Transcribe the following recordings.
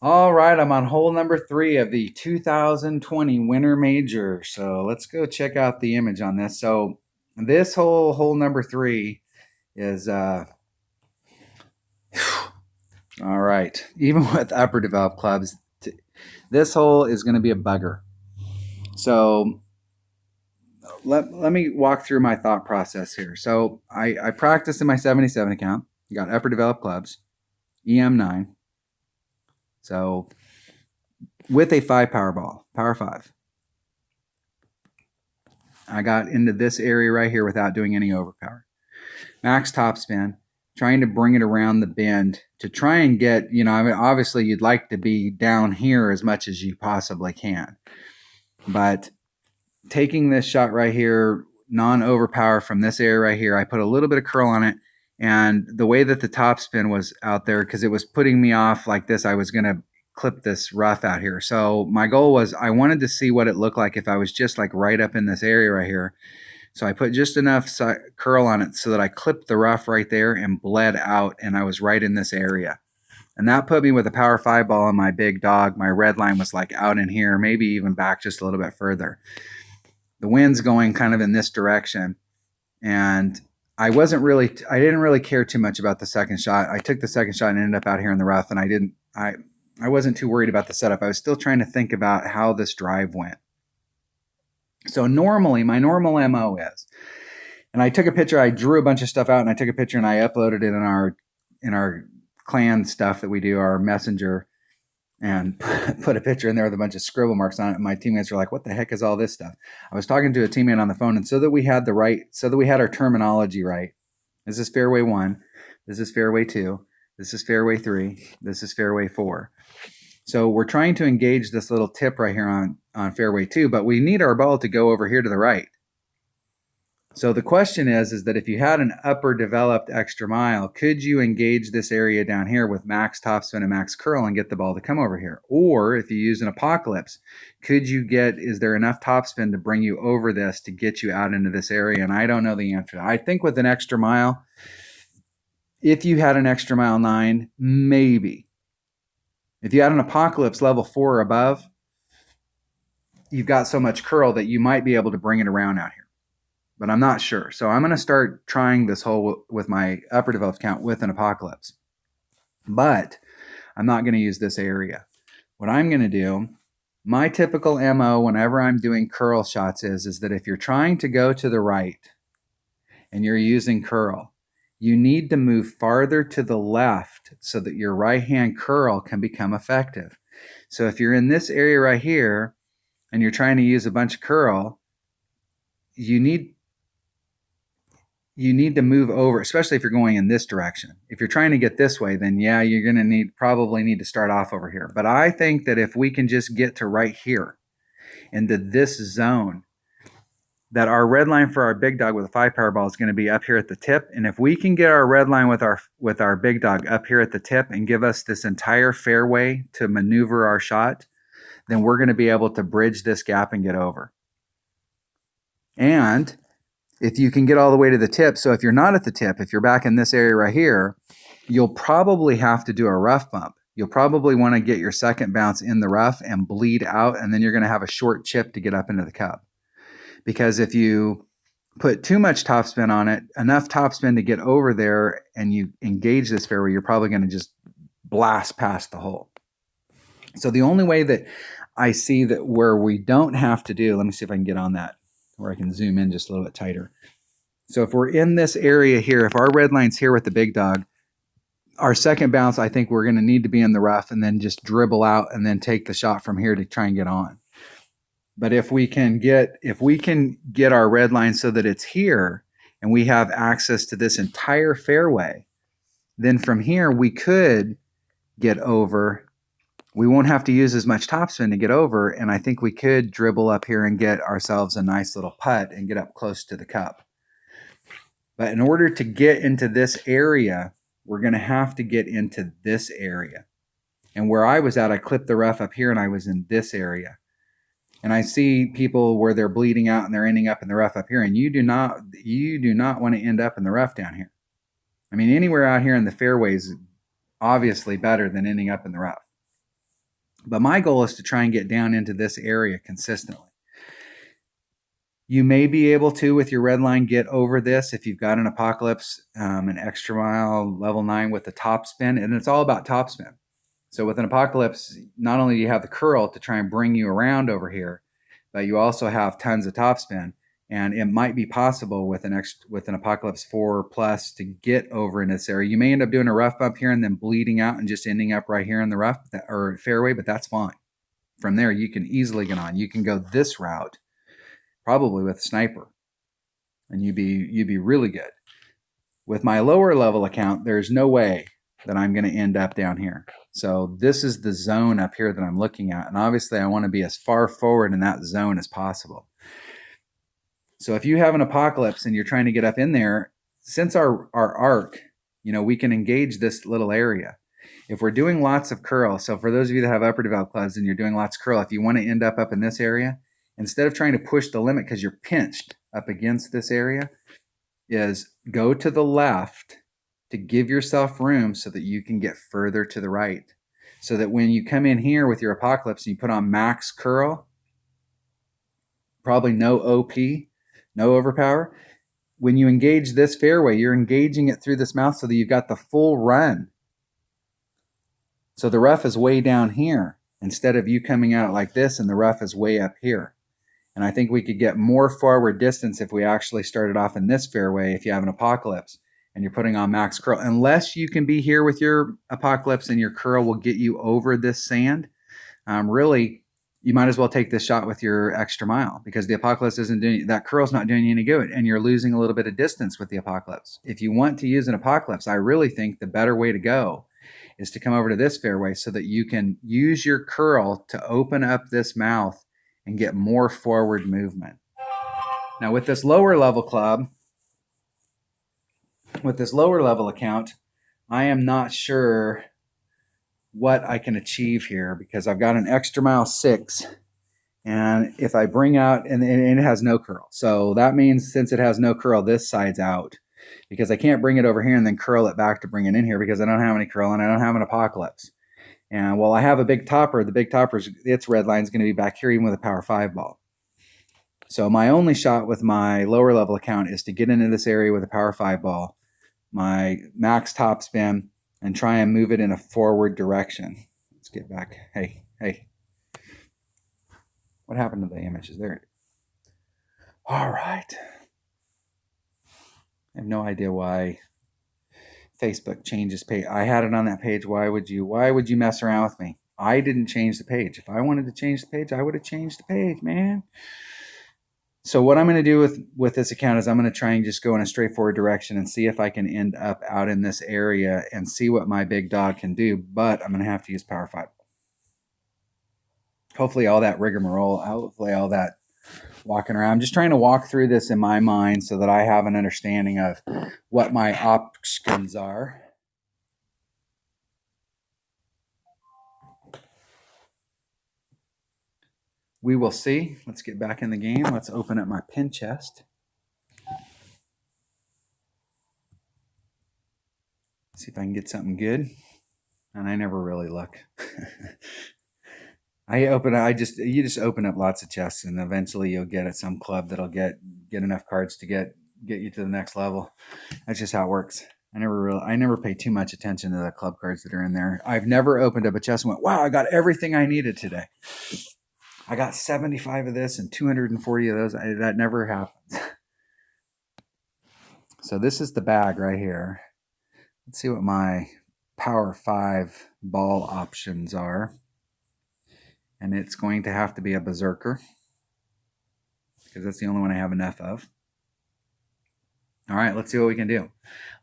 All right, I'm on hole number 3 of the 2020 Winter Major. So let's go check out the image on this. So this hole number 3, is all right. Even with upper developed clubs, this hole is going to be a bugger. So let me walk through my thought process here. So I practiced in my 77 account. Got upper developed clubs, EM9. So with a 5 power ball, power 5. I got into this area right here without doing any overpower. Max topspin, trying to bring it around the bend to try and get, I mean, obviously you'd like to be down here as much as you possibly can. But taking this shot right here, non-overpower from this area right here, I put a little bit of curl on it. And the way that the topspin was out there, because it was putting me off like this, I was going to clip this rough out here. So my goal was I wanted to see what it looked like if I was just like right up in this area right here. So I put just enough curl on it so that I clipped the rough right there and bled out, and I was right in this area. And that put me with a power 5 ball on my big dog. My red line was like out in here, maybe even back just a little bit further. The wind's going kind of in this direction, and I didn't really care too much about the second shot. I took the second shot and ended up out here in the rough, and I wasn't too worried about the setup. I was still trying to think about how this drive went. So normally, my normal MO is, and I took a picture, I drew a bunch of stuff out, and I took a picture and I uploaded it in our clan stuff that we do, our messenger, and put a picture in there with a bunch of scribble marks on it. And my teammates were like, "What the heck is all this stuff?" I was talking to a teammate on the phone, and so that we had our terminology right. This is fairway 1, this is fairway 2, this is fairway 3, this is fairway 4. So we're trying to engage this little tip right here on fairway 2, but we need our ball to go over here to the right. So the question is that if you had an upper developed extra mile, could you engage this area down here with max topspin and max curl and get the ball to come over here? Or if you use an apocalypse, is there enough topspin to bring you over this to get you out into this area? And I don't know the answer. I think with an extra mile, if you had an extra mile 9, maybe. If you had an apocalypse level 4 or above, you've got so much curl that you might be able to bring it around out here. But I'm not sure. So I'm going to start trying this hole with my upper developed count with an apocalypse. But I'm not going to use this area. What I'm going to do, my typical MO whenever I'm doing curl shots is that if you're trying to go to the right and you're using curl, you need to move farther to the left so that your right hand curl can become effective. So if you're in this area right here and you're trying to use a bunch of curl, you need to move over, especially if you're going in this direction. If you're trying to get this way, then yeah, you're going to probably need to start off over here. But I think that if we can just get to right here into this zone, that our red line for our big dog with a 5 power ball is going to be up here at the tip. And if we can get our red line with our big dog up here at the tip and give us this entire fairway to maneuver our shot, then we're going to be able to bridge this gap and get over. And if you can get all the way to the tip, so if you're not at the tip, if you're back in this area right here, you'll probably have to do a rough bump. You'll probably want to get your second bounce in the rough and bleed out, and then you're going to have a short chip to get up into the cup. Because if you put too much topspin on it, enough topspin to get over there, and you engage this fairway, you're probably going to just blast past the hole. So the only way that I see that where we don't have to do, let me see if I can get on that, where I can zoom in just a little bit tighter. So if we're in this area here, if our red line's here with the big dog, our second bounce, I think we're going to need to be in the rough and then just dribble out and then take the shot from here to try and get on. But if we can get our red line so that it's here and we have access to this entire fairway, then from here we could get over. We won't have to use as much topspin to get over, and I think we could dribble up here and get ourselves a nice little putt and get up close to the cup. But in order to get into this area, we're going to have to get into this area. And where I was at, I clipped the rough up here and I was in this area. And I see people where they're bleeding out and they're ending up in the rough up here. And you do not want to end up in the rough down here. I mean, anywhere out here in the fairway is obviously better than ending up in the rough. But my goal is to try and get down into this area consistently. You may be able to, with your red line, get over this if you've got an Apocalypse, an Extra Mile level 9 with the top spin, and it's all about top spin. So with an Apocalypse, not only do you have the curl to try and bring you around over here, but you also have tons of top spin. And it might be possible with an Apocalypse 4 Plus to get over in this area. You may end up doing a rough bump here and then bleeding out and just ending up right here in the rough or fairway, but that's fine. From there, you can easily get on. You can go this route, probably with Sniper, and you'd be really good. With my lower level account, there's no way that I'm going to end up down here. So this is the zone up here that I'm looking at. And obviously I want to be as far forward in that zone as possible. So if you have an Apocalypse and you're trying to get up in there, since our arc, we can engage this little area. If we're doing lots of curl, so for those of you that have upper developed clubs and you're doing lots of curl, if you want to end up in this area, instead of trying to push the limit because you're pinched up against this area, is go to the left to give yourself room so that you can get further to the right. So that when you come in here with your Apocalypse and you put on max curl, probably no OP, no overpower, when you engage this fairway, you're engaging it through this mouth so that you've got the full run. So the rough is way down here instead of you coming out like this and the rough is way up here. And I think we could get more forward distance if we actually started off in this fairway if you have an Apocalypse and you're putting on max curl. Unless you can be here with your Apocalypse and your curl will get you over this sand, really, you might as well take this shot with your Extra Mile because the Apocalypse isn't doing, that curl's not doing you any good and you're losing a little bit of distance with the Apocalypse. If you want to use an Apocalypse, I really think the better way to go is to come over to this fairway so that you can use your curl to open up this mouth and get more forward movement. Now with this lower level club, with this lower level account, I am not sure what I can achieve here because I've got an Extra Mile 6 and if I bring out, and it has no curl. So that means since it has no curl, this side's out because I can't bring it over here and then curl it back to bring it in here because I don't have any curl and I don't have an Apocalypse. And while I have a big topper, the big topper's, its red line is going to be back here even with a power 5 ball. So my only shot with my lower level account is to get into this area with a power 5 ball, my max top spin, and try and move it in a forward direction. Let's get back. Hey. What happened to the images there? All right. I have no idea why Facebook changes page. I had it on that page. Why would you mess around with me? I didn't change the page. If I wanted to change the page, I would have changed the page, man. So what I'm going to do with this account is I'm going to try and just go in a straightforward direction and see if I can end up out in this area and see what my big dog can do. But I'm going to have to use power 5. Hopefully all that rigmarole, hopefully all that walking around. I'm just trying to walk through this in my mind so that I have an understanding of what my options are. We will see. Let's get back in the game. Let's open up my pin chest. See if I can get something good. And I never really look. You just open up lots of chests and eventually you'll get at some club that'll get enough cards to get you to the next level. That's just how it works. I never pay too much attention to the club cards that are in there. I've never opened up a chest and went, wow, I got everything I needed today. I got 75 of this and 240 of those. That never happens. So this is the bag right here. Let's see what my power 5 ball options are. And it's going to have to be a Berserker because that's the only one I have enough of. All right, let's see what we can do.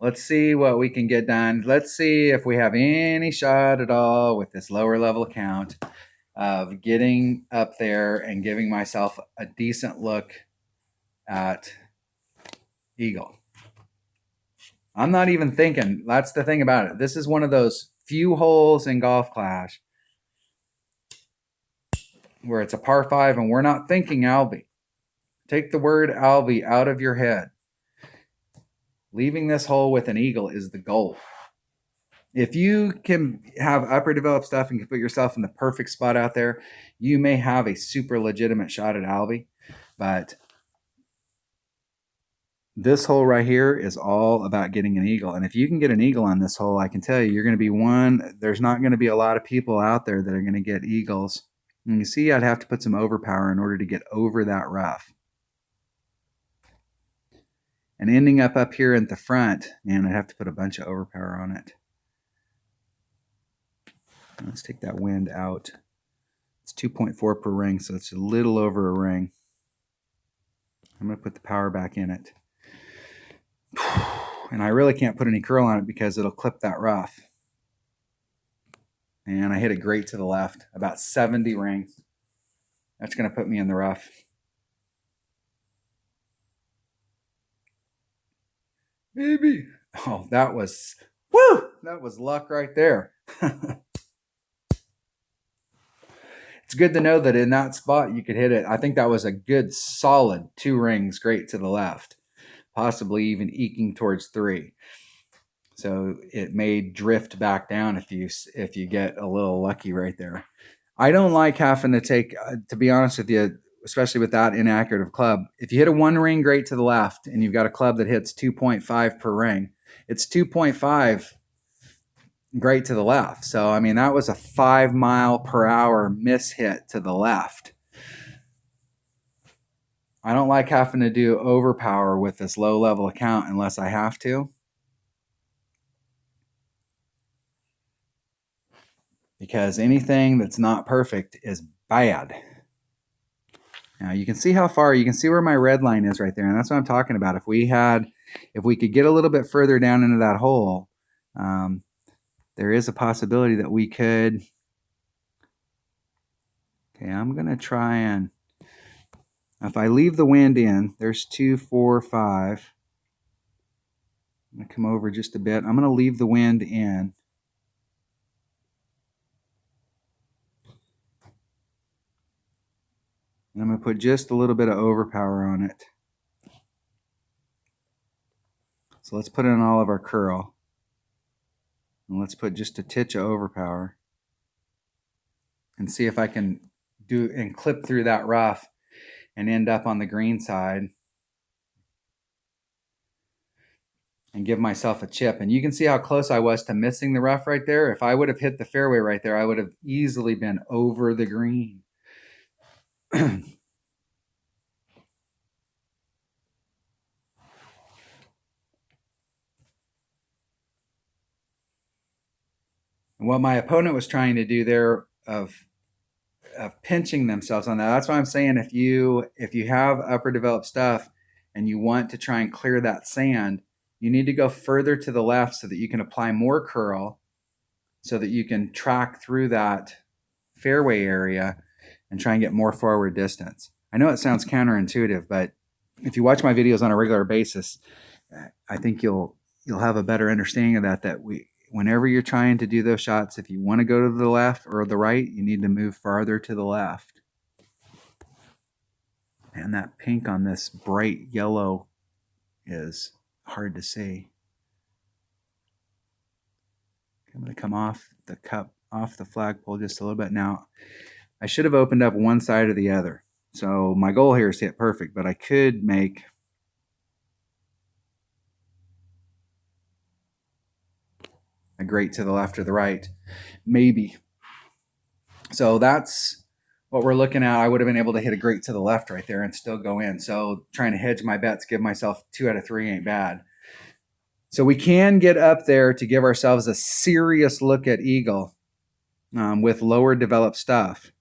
Let's see what we can get done. Let's see if we have any shot at all with this lower level account of getting up there and giving myself a decent look at Eagle. I'm not even thinking. That's the thing about it. This is one of those few holes in Golf Clash where it's a par 5 and we're not thinking Albie. Take the word Albie out of your head. Leaving this hole with an eagle is the goal. If you can have upper developed stuff and can put yourself in the perfect spot out there, you may have a super legitimate shot at Albie. But this hole right here is all about getting an eagle. And if you can get an eagle on this hole, I can tell you, you're going to be one. There's not going to be a lot of people out there that are going to get eagles. And you see, I'd have to put some overpower in order to get over that rough. And ending up here at the front, man, I'd have to put a bunch of overpower on it. Let's take that wind out. It's 2.4 per ring, so it's a little over a ring. I'm going to put the power back in it. And I really can't put any curl on it because it'll clip that rough. And I hit it great to the left, about 70 rings. That's going to put me in the rough. Maybe. Oh, that was, woo! That was luck right there. It's good to know that in that spot you could hit it. I think that was a good solid 2 rings great to the left, possibly even eking towards 3. So it may drift back down if you get a little lucky right there. I don't like having to take, to be honest with you, especially with that inaccurate of club. If you hit a 1 ring great to the left and you've got a club that hits 2.5 per ring, it's 2.5 great to the left. So, I mean, that was a 5 mile per hour miss hit to the left. I don't like having to do overpower with this low level account unless I have to. Because anything that's not perfect is bad. Now you can see how far, you can see where my red line is right there. And that's what I'm talking about. If we could get a little bit further down into that hole, there is a possibility that we could. Okay, I'm going to try and, if I leave the wind in, there's 2, 4, 5. I'm going to come over just a bit. I'm going to leave the wind in. And I'm going to put just a little bit of overpower on it. So let's put in all of our curl. And let's put just a titch of overpower. And see if I can do and clip through that rough and end up on the green side. And give myself a chip. And you can see how close I was to missing the rough right there. If I would have hit the fairway right there, I would have easily been over the green. And what my opponent was trying to do there of pinching themselves on that, that's why I'm saying if you have upper developed stuff and you want to try and clear that sand, you need to go further to the left so that you can apply more curl so that you can track through that fairway area and try and get more forward distance. I know it sounds counterintuitive, but if you watch my videos on a regular basis, I think you'll have a better understanding of that whenever you're trying to do those shots, if you want to go to the left or the right, you need to move farther to the left. And that pink on this bright yellow is hard to see. I'm going to come off the cup, off the flagpole just a little bit. Now, I should have opened up one side or the other. So my goal here is to hit perfect, but I could make a great to the left or the right, maybe. So that's what we're looking at. I would have been able to hit a great to the left right there and still go in. So trying to hedge my bets, give myself 2 out of 3 ain't bad. So we can get up there to give ourselves a serious look at eagle with lower developed stuff.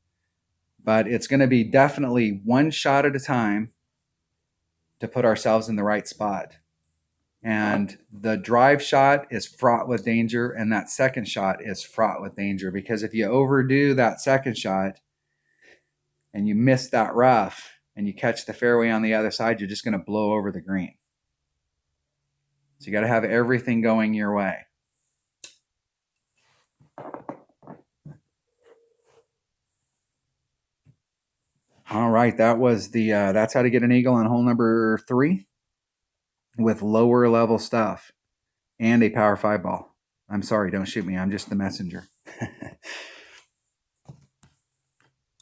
But it's going to be definitely one shot at a time to put ourselves in the right spot. And the drive shot is fraught with danger, and that second shot is fraught with danger, because if you overdo that second shot and you miss that rough and you catch the fairway on the other side, you're just going to blow over the green. So you got to have everything going your way. All right, that was the that's how to get an eagle on hole number 3 with lower level stuff and a power 5 ball. I'm sorry, don't shoot me. I'm just the messenger.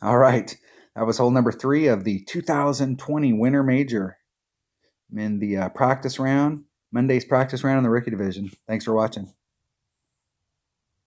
All right. That was hole number 3 of the 2020 Winter Major. I'm in the practice round, Monday's practice round in the rookie division. Thanks for watching.